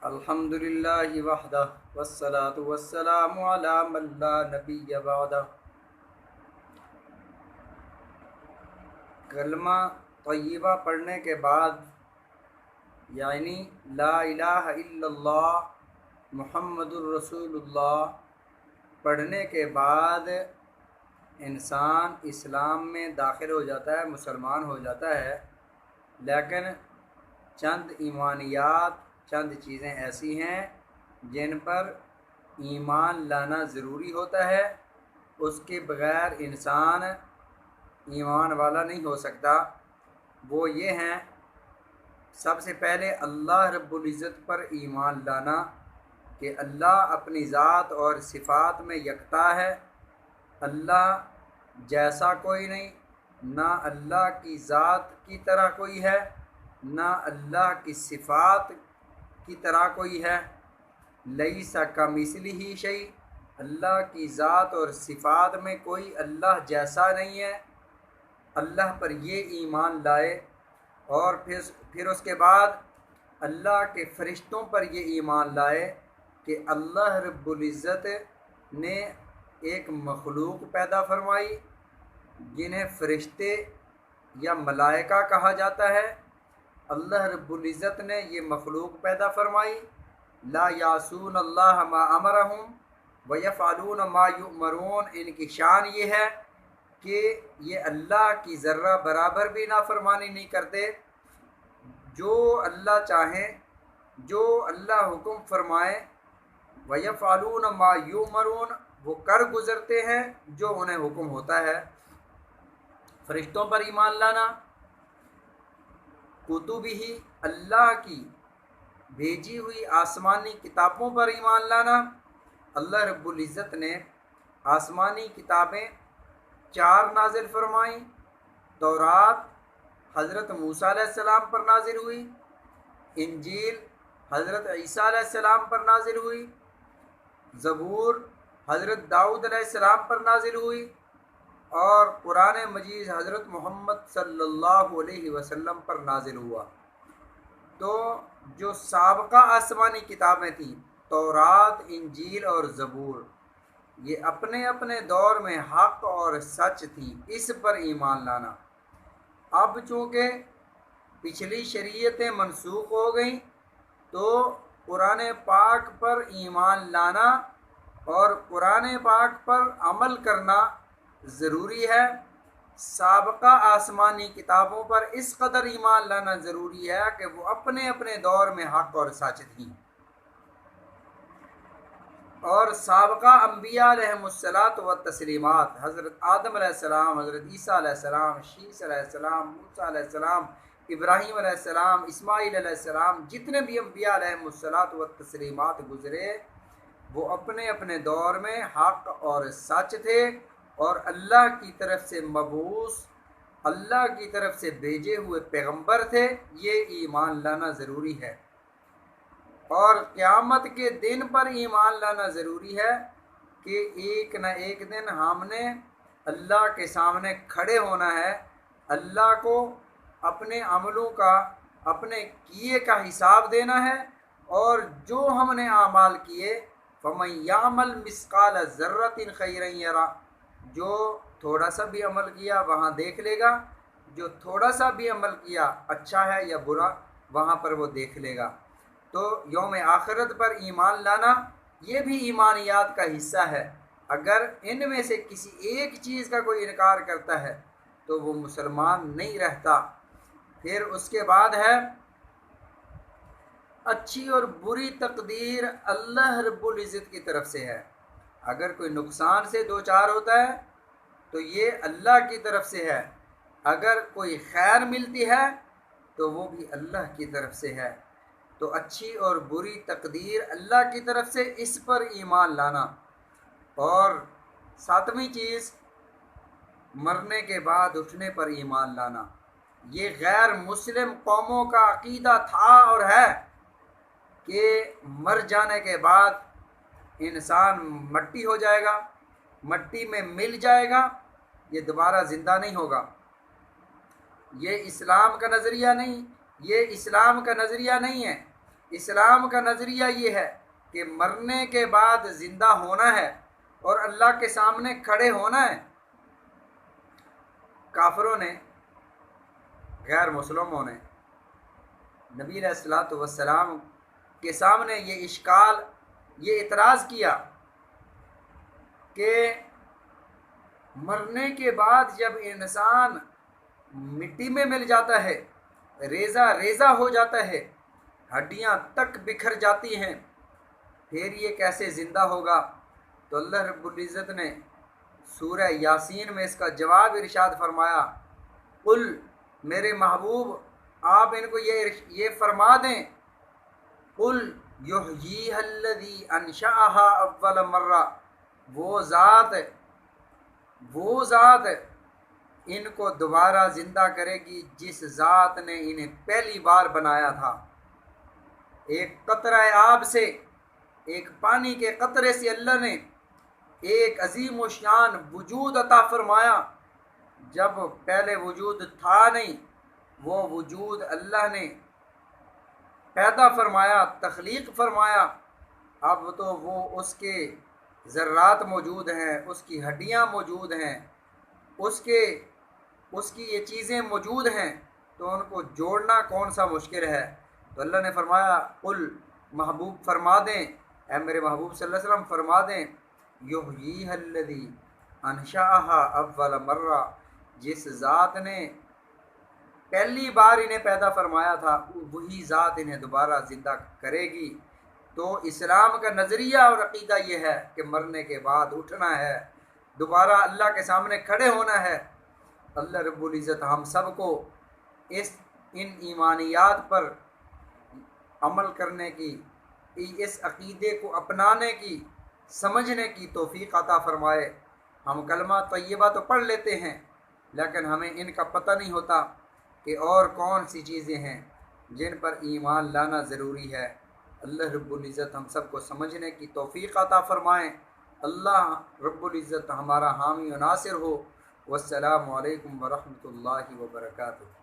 الحمدللہ وحدہ والصلاة والسلام علی من لا نبی بعدہ۔ کلمہ طیبہ پڑھنے کے بعد یعنی لا الہ الا اللہ محمد الرسول اللہ پڑھنے کے بعد انسان اسلام میں داخل ہو جاتا ہے، مسلمان ہو جاتا ہے، لیکن چند ایمانیات، چند چیزیں ایسی ہیں جن پر ایمان لانا ضروری ہوتا ہے، اس کے بغیر انسان ایمان والا نہیں ہو سکتا۔ وہ یہ ہیں، سب سے پہلے اللہ رب العزت پر ایمان لانا کہ اللہ اپنی ذات اور صفات میں یکتا ہے، اللہ جیسا کوئی نہیں، نہ اللہ کی ذات کی طرح کوئی ہے، نہ اللہ کی صفات کی طرح کوئی ہے۔ لیس کمثلہ شیء، اللہ کی ذات اور صفات میں کوئی اللہ جیسا نہیں ہے۔ اللہ پر یہ ایمان لائے، اور پھر اس کے بعد اللہ کے فرشتوں پر یہ ایمان لائے کہ اللہ رب العزت نے ایک مخلوق پیدا فرمائی جنہیں فرشتے یا ملائکہ کہا جاتا ہے۔ اللہ رب العزت نے یہ مخلوق پیدا فرمائی، لا یعصون اللہ ما امرہم ویفعلون ما یؤمرون۔ ان کی شان یہ ہے کہ یہ اللہ کی ذرہ برابر بھی نافرمانی نہیں کرتے، جو اللہ چاہیں، جو اللہ حکم فرمائے، ویفعلون ما یؤمرون، وہ کر گزرتے ہیں جو انہیں حکم ہوتا ہے۔ فرشتوں پر ایمان لانا، کتبہ، اللہ کی بھیجی ہوئی آسمانی کتابوں پر ایمان لانا۔ اللہ رب العزت نے آسمانی کتابیں 4 نازل فرمائیں۔ تورات حضرت موسیٰ علیہ السلام پر نازل ہوئی، انجیل حضرت عیسیٰ علیہ السلام پر نازل ہوئی، زبور حضرت داؤد علیہ السلام پر نازل ہوئی، اور قرآن مجید حضرت محمد صلی اللہ علیہ وسلم پر نازل ہوا۔ تو جو سابقہ آسمانی کتابیں تھیں، تورات، انجیل اور زبور، یہ اپنے اپنے دور میں حق اور سچ تھی، اس پر ایمان لانا۔ اب چونکہ پچھلی شریعتیں منسوخ ہو گئیں تو قرآن پاک پر ایمان لانا اور قرآن پاک پر عمل کرنا ضروری ہے۔ سابقہ آسمانی کتابوں پر اس قدر ایمان لانا ضروری ہے کہ وہ اپنے اپنے دور میں حق اور سچ تھیں، اور سابقہ انبیاء علیہم الصلاۃ والتسلیمات، حضرت آدم علیہ السلام، حضرت عیسیٰ علیہ السلام، شیس علیہ السلام، موسیٰ علیہ السلام، ابراہیم علیہ السلام، اسماعیل علیہ السلام، جتنے بھی انبیاء علیہم الصلاۃ والتسلیمات گزرے، وہ اپنے اپنے دور میں حق اور سچ تھے، اور اللہ کی طرف سے مبعوث، اللہ کی طرف سے بھیجے ہوئے پیغمبر تھے۔ یہ ایمان لانا ضروری ہے، اور قیامت کے دن پر ایمان لانا ضروری ہے کہ ایک نہ ایک دن ہم نے اللہ کے سامنے کھڑے ہونا ہے، اللہ کو اپنے عملوں کا، اپنے کیے کا حساب دینا ہے، اور جو ہم نے اعمال کیے، فَمَن يَعْمَلْ مِثْقَالَ ذَرَّةٍ خَيْرًا يَرَهُ، جو تھوڑا سا بھی عمل کیا وہاں دیکھ لے گا، جو تھوڑا سا بھی عمل کیا اچھا ہے یا برا وہاں پر وہ دیکھ لے گا۔ تو یوم آخرت پر ایمان لانا یہ بھی ایمانیات کا حصہ ہے۔ اگر ان میں سے کسی ایک چیز کا کوئی انکار کرتا ہے تو وہ مسلمان نہیں رہتا۔ پھر اس کے بعد ہے اچھی اور بری تقدیر اللہ رب العزت کی طرف سے ہے۔ اگر کوئی نقصان سے دوچار ہوتا ہے تو یہ اللہ کی طرف سے ہے، اگر کوئی خیر ملتی ہے تو وہ بھی اللہ کی طرف سے ہے۔ تو اچھی اور بری تقدیر اللہ کی طرف سے، اس پر ایمان لانا۔ اور 7ویں چیز، مرنے کے بعد اٹھنے پر ایمان لانا۔ یہ غیر مسلم قوموں کا عقیدہ تھا اور ہے کہ مر جانے کے بعد انسان مٹی ہو جائے گا، مٹی میں مل جائے گا، یہ دوبارہ زندہ نہیں ہوگا۔ یہ اسلام کا نظریہ نہیں، یہ اسلام کا نظریہ نہیں ہے۔ اسلام کا نظریہ یہ ہے کہ مرنے کے بعد زندہ ہونا ہے اور اللہ کے سامنے کھڑے ہونا ہے۔ کافروں نے، غیر مسلموں نے نبی علیہ الصلوۃ والسلام کے سامنے یہ اشکال، یہ اعتراض کیا کہ مرنے کے بعد جب انسان مٹی میں مل جاتا ہے، ریزہ ریزہ ہو جاتا ہے، ہڈیاں تک بکھر جاتی ہیں، پھر یہ کیسے زندہ ہوگا؟ تو اللہ رب العزت نے سورہ یاسین میں اس کا جواب ارشاد فرمایا، قل، میرے محبوب آپ ان کو یہ فرما دیں، قل یحییھا الذی انشأھا اول مرہ، وہ ذات ان کو دوبارہ زندہ کرے گی جس ذات نے انہیں پہلی بار بنایا تھا۔ ایک قطرہ آب سے، ایک پانی کے قطرے سے اللہ نے ایک عظیم و شان وجود عطا فرمایا۔ جب پہلے وجود تھا نہیں، وہ وجود اللہ نے پیدا فرمایا، تخلیق فرمایا۔ اب تو وہ اس کے ذرات موجود ہیں، اس کی ہڈیاں موجود ہیں، اس کی یہ چیزیں موجود ہیں، تو ان کو جوڑنا کون سا مشکل ہے؟ تو اللہ نے فرمایا، قل، محبوب فرما دیں، اے میرے محبوب صلی اللہ علیہ وسلم فرما دیں، یحییھا الذی انشأھا اول مرہ، جس ذات نے پہلی بار انہیں پیدا فرمایا تھا، وہی ذات انہیں دوبارہ زندہ کرے گی۔ تو اسلام کا نظریہ اور عقیدہ یہ ہے کہ مرنے کے بعد اٹھنا ہے، دوبارہ اللہ کے سامنے کھڑے ہونا ہے۔ اللہ رب العزت ہم سب کو ان ایمانیات پر عمل کرنے کی، اس عقیدے کو اپنانے کی، سمجھنے کی توفیق عطا فرمائے۔ ہم کلمہ طیبہ تو پڑھ لیتے ہیں، لیکن ہمیں ان کا پتہ نہیں ہوتا کہ اور کون سی چیزیں ہیں جن پر ایمان لانا ضروری ہے۔ اللہ رب العزت ہم سب کو سمجھنے کی توفیق عطا فرمائیں۔ اللہ رب العزت ہمارا حامی و ناصر ہو۔ والسلام علیکم ورحمۃ اللہ وبرکاتہ۔